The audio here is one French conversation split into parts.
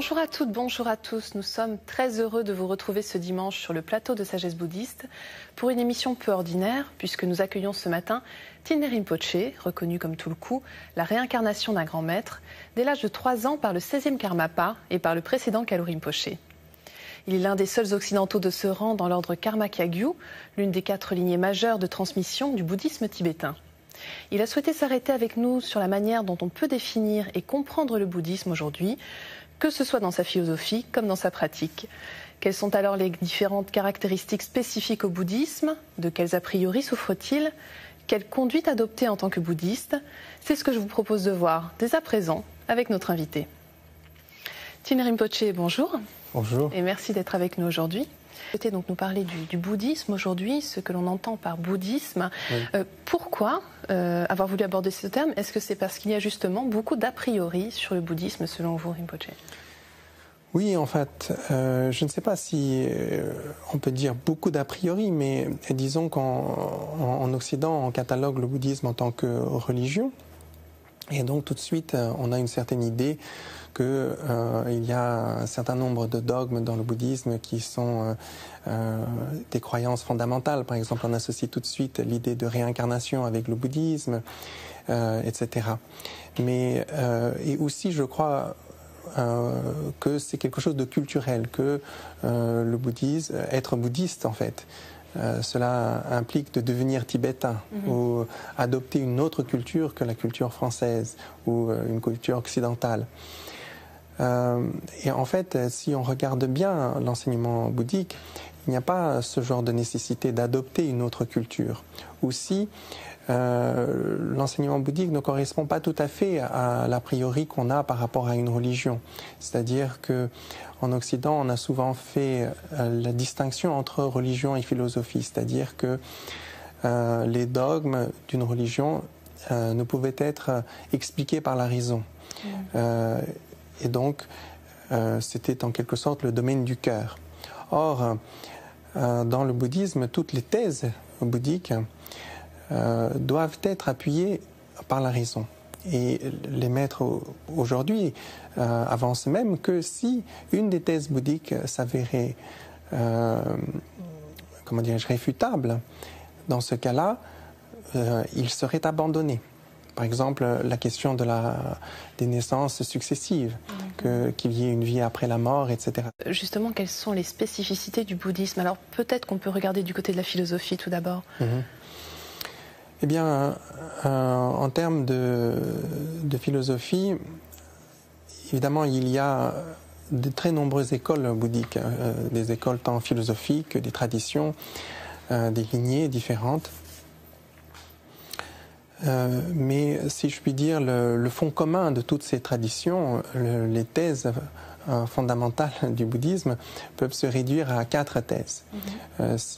Bonjour à toutes, bonjour à tous. Nous sommes très heureux de vous retrouver ce dimanche sur le plateau de Sagesse Bouddhiste pour une émission peu ordinaire puisque nous accueillons ce matin Thine Rinpoche, reconnu comme Tulku, la réincarnation d'un grand maître, dès l'âge de 3 ans par le 16e Karmapa et par le précédent Kalu Rinpoche. Il est l'un des seuls occidentaux de ce rang dans l'ordre Karma Kagyu, l'une des 4 lignées majeures de transmission du bouddhisme tibétain. Il a souhaité s'arrêter avec nous sur la manière dont on peut définir et comprendre le bouddhisme aujourd'hui, que ce soit dans sa philosophie comme dans sa pratique. Quelles sont alors les différentes caractéristiques spécifiques au bouddhisme? De quels a priori souffre-t-il? Quelle conduite adopter en tant que bouddhiste? C'est ce que je vous propose de voir dès à présent avec notre invité. Thine Rinpoche, bonjour. Bonjour. Et merci d'être avec nous aujourd'hui. Vous souhaitez donc nous parler du bouddhisme aujourd'hui, ce que l'on entend par bouddhisme. Oui. Pourquoi avoir voulu aborder ce terme? Est-ce que c'est parce qu'il y a justement beaucoup d'a priori sur le bouddhisme selon vous, Rinpoche? Oui, en fait, je ne sais pas si on peut dire beaucoup d'a priori, mais disons qu'en Occident, on catalogue le bouddhisme en tant que religion. Et donc tout de suite, on a une certaine idée qu'il y a un certain nombre de dogmes dans le bouddhisme qui sont des croyances fondamentales. Par exemple, on associe tout de suite l'idée de réincarnation avec le bouddhisme, etc. Mais et aussi, je crois que c'est quelque chose de culturel, que le bouddhisme, être bouddhiste en fait, cela implique de devenir tibétain ou adopter une autre culture que la culture française ou une culture occidentale. Et en fait, si on regarde bien l'enseignement bouddhique, il n'y a pas ce genre de nécessité d'adopter une autre culture. Aussi, l'enseignement bouddhique ne correspond pas tout à fait à l'a priori qu'on a par rapport à une religion. C'est-à-dire que en Occident, on a souvent fait la distinction entre religion et philosophie, c'est-à-dire que les dogmes d'une religion ne pouvaient être expliqués par la raison. Et donc, c'était en quelque sorte le domaine du cœur. Or, dans le bouddhisme, toutes les thèses bouddhiques doivent être appuyées par la raison. Et les maîtres aujourd'hui avancent même que si une des thèses bouddhiques s'avérait, réfutable, dans ce cas-là, il serait abandonné. Par exemple, la question des naissances successives, qu'il y ait une vie après la mort, etc. Justement, quelles sont les spécificités du bouddhisme? Alors peut-être qu'on peut regarder du côté de la philosophie tout d'abord. Eh bien, en termes de philosophie, évidemment, il y a de très nombreuses écoles bouddhiques, des écoles tant philosophiques que des traditions, des lignées différentes. Mais si je puis dire, le fond commun de toutes ces traditions, les thèses fondamentales du bouddhisme peuvent se réduire à 4 thèses.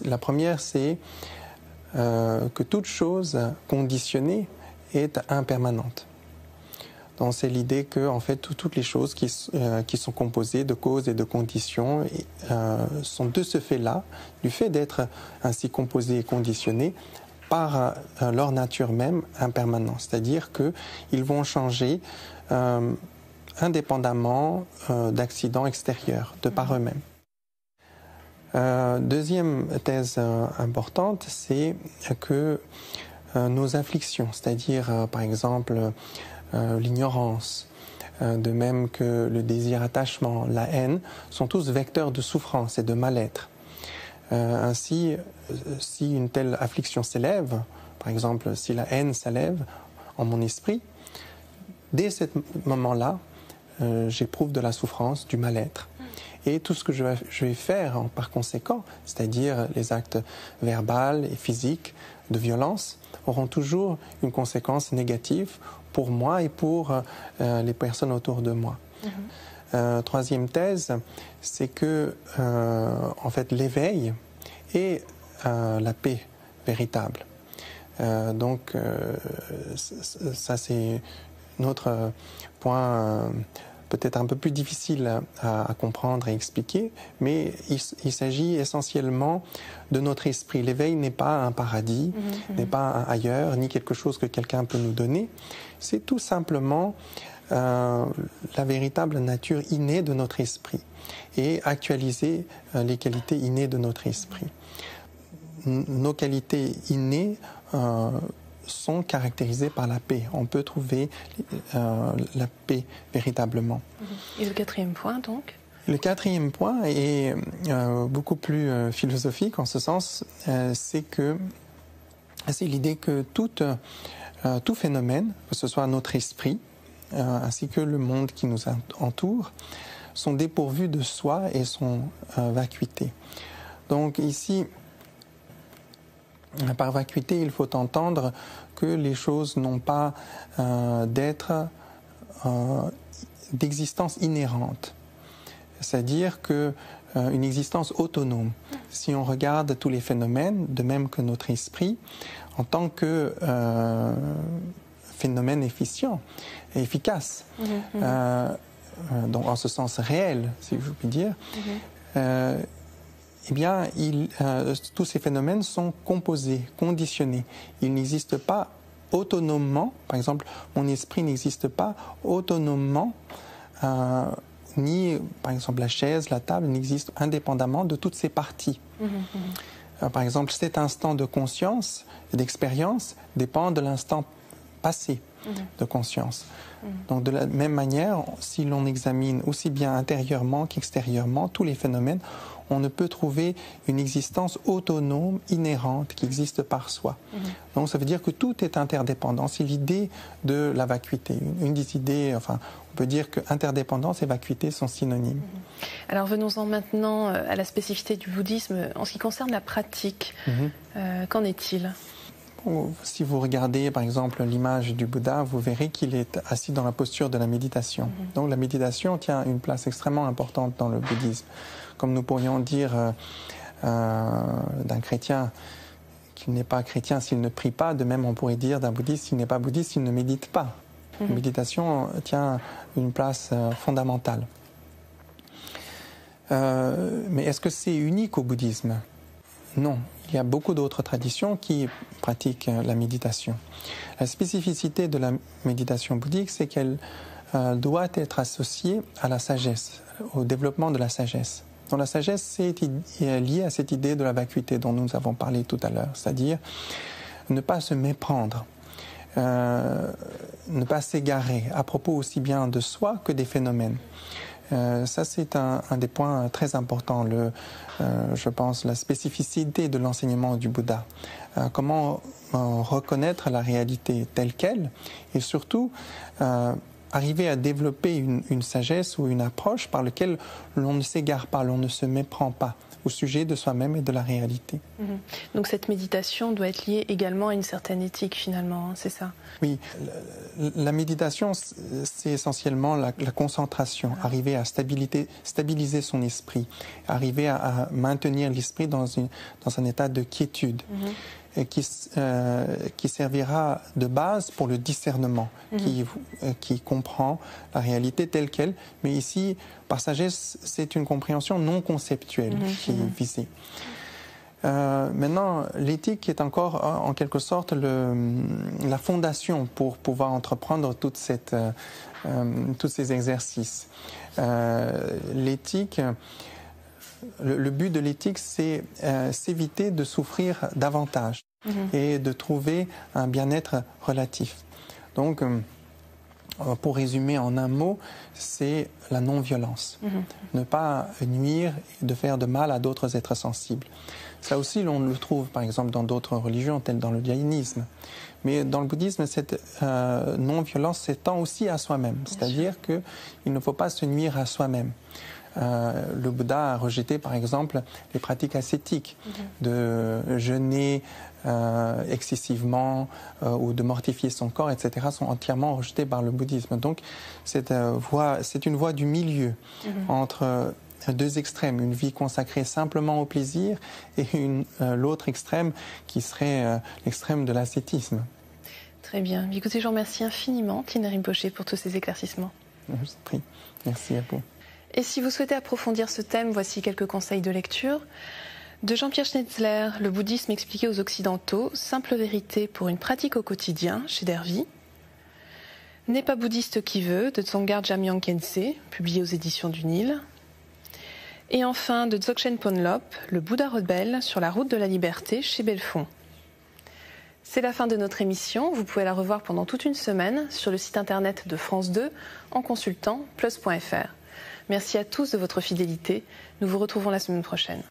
La première, c'est que toute chose conditionnée est impermanente. Donc c'est l'idée que en fait toutes les choses qui sont composées de causes et de conditions sont de ce fait-là, du fait d'être ainsi composées et conditionnées, par leur nature même impermanente. C'est-à-dire qu'ils vont changer indépendamment d'accidents extérieurs, de par eux-mêmes. Deuxième thèse importante, c'est que nos afflictions, c'est-à-dire par exemple l'ignorance, de même que le désir attachement, la haine, sont tous vecteurs de souffrance et de mal-être. Ainsi, si une telle affliction s'élève, par exemple si la haine s'élève en mon esprit, dès ce moment-là, j'éprouve de la souffrance, du mal-être. Et tout ce que je vais faire par conséquent, c'est-à-dire les actes verbaux et physiques de violence, auront toujours une conséquence négative pour moi et pour les personnes autour de moi. Troisième thèse, c'est que en fait l'éveil est la paix véritable. Donc ça c'est notre point peut-être un peu plus difficile à comprendre et expliquer, mais il s'agit essentiellement de notre esprit. L'éveil n'est pas un paradis, n'est pas un ailleurs, ni quelque chose que quelqu'un peut nous donner. C'est tout simplement la véritable nature innée de notre esprit et actualiser les qualités innées de notre esprit. Nos qualités innées sont caractérisées par la paix. On peut trouver la paix véritablement. Et le quatrième point, donc ? Le quatrième point est beaucoup plus philosophique en ce sens, c'est l'idée que tout phénomène, que ce soit notre esprit, ainsi que le monde qui nous entoure, sont dépourvus de soi et sont vacuité. Donc ici, par vacuité, il faut entendre que les choses n'ont pas d'existence inhérente. C'est-à-dire qu'une existence autonome. Si on regarde tous les phénomènes, de même que notre esprit, en tant que phénomène efficient et efficace, donc en ce sens réel, si je puis dire, eh bien, tous ces phénomènes sont composés, conditionnés. Ils n'existent pas autonomement. Par exemple, mon esprit n'existe pas autonomement, ni, par exemple, la chaise, la table n'existent indépendamment de toutes ces parties. Par exemple, cet instant de conscience et d'expérience dépend de l'instant passé de conscience. Donc, de la même manière, si l'on examine aussi bien intérieurement qu'extérieurement tous les phénomènes, on ne peut trouver une existence autonome, inhérente, qui existe par soi. Donc ça veut dire que tout est interdépendant. C'est l'idée de la vacuité. Une des idées, enfin, on peut dire que interdépendance et vacuité sont synonymes. Alors venons-en maintenant à la spécificité du bouddhisme en ce qui concerne la pratique. Qu'en est-il ? Si vous regardez par exemple l'image du Bouddha, vous verrez qu'il est assis dans la posture de la méditation. Donc la méditation tient une place extrêmement importante dans le bouddhisme. Comme nous pourrions dire d'un chrétien qu'il n'est pas chrétien s'il ne prie pas, de même on pourrait dire d'un bouddhiste qu'il n'est pas bouddhiste s'il ne médite pas. La méditation tient une place fondamentale. Mais est-ce que c'est unique au bouddhisme ? Non, il y a beaucoup d'autres traditions qui pratiquent la méditation. La spécificité de la méditation bouddhique, c'est qu'elle doit être associée à la sagesse, au développement de la sagesse. Donc la sagesse est liée à cette idée de la vacuité dont nous avons parlé tout à l'heure, c'est-à-dire ne pas se méprendre, ne pas s'égarer à propos aussi bien de soi que des phénomènes. Ça, c'est un des points très importants, je pense, la spécificité de l'enseignement du Bouddha. Comment reconnaître la réalité telle qu'elle et surtout arriver à développer une sagesse ou une approche par laquelle l'on ne s'égare pas, l'on ne se méprend pas au sujet de soi-même et de la réalité. Donc cette méditation doit être liée également à une certaine éthique finalement, c'est ça ? Oui, la méditation c'est essentiellement la concentration, arriver à stabiliser son esprit, arriver à maintenir l'esprit dans un état de quiétude. Et qui servira de base pour le discernement, qui comprend la réalité telle qu'elle. Mais ici, par sagesse, c'est une compréhension non conceptuelle qui est visée. Maintenant, l'éthique est encore, en quelque sorte, la fondation pour pouvoir entreprendre tous ces exercices. L'éthique... Le but de l'éthique, c'est s'éviter de souffrir davantage et de trouver un bien-être relatif. Donc, pour résumer en un mot, c'est la non-violence. Ne pas nuire et de faire de mal à d'autres êtres sensibles. Ça aussi, l'on le trouve par exemple dans d'autres religions, telles dans le jaïnisme. Mais dans le bouddhisme, cette non-violence s'étend aussi à soi-même. C'est-à-dire qu'il ne faut pas se nuire à soi-même. Le Bouddha a rejeté par exemple les pratiques ascétiques de jeûner excessivement ou de mortifier son corps, etc. sont entièrement rejetées par le bouddhisme. Donc c'est une voie du milieu entre deux extrêmes, une vie consacrée simplement au plaisir et l'autre extrême qui serait l'extrême de l'ascétisme. Très bien. Écoutez, je vous remercie infiniment, Thiner Rinpoché, pour tous ces éclaircissements. Je vous en prie. Merci à vous. Et si vous souhaitez approfondir ce thème, voici quelques conseils de lecture. De Jean-Pierre Schnetzler, Le bouddhisme expliqué aux Occidentaux, simple vérité pour une pratique au quotidien, chez Dervy. N'est pas bouddhiste qui veut de Dzongkar Jamyang Khyentse, publié aux éditions du Nil. Et enfin de Dzogchen Ponlop, le Bouddha rebelle sur la route de la liberté chez Belfond. C'est la fin de notre émission. Vous pouvez la revoir pendant toute une semaine sur le site internet de France 2 en consultant plus.fr. Merci à tous de votre fidélité. Nous vous retrouvons la semaine prochaine.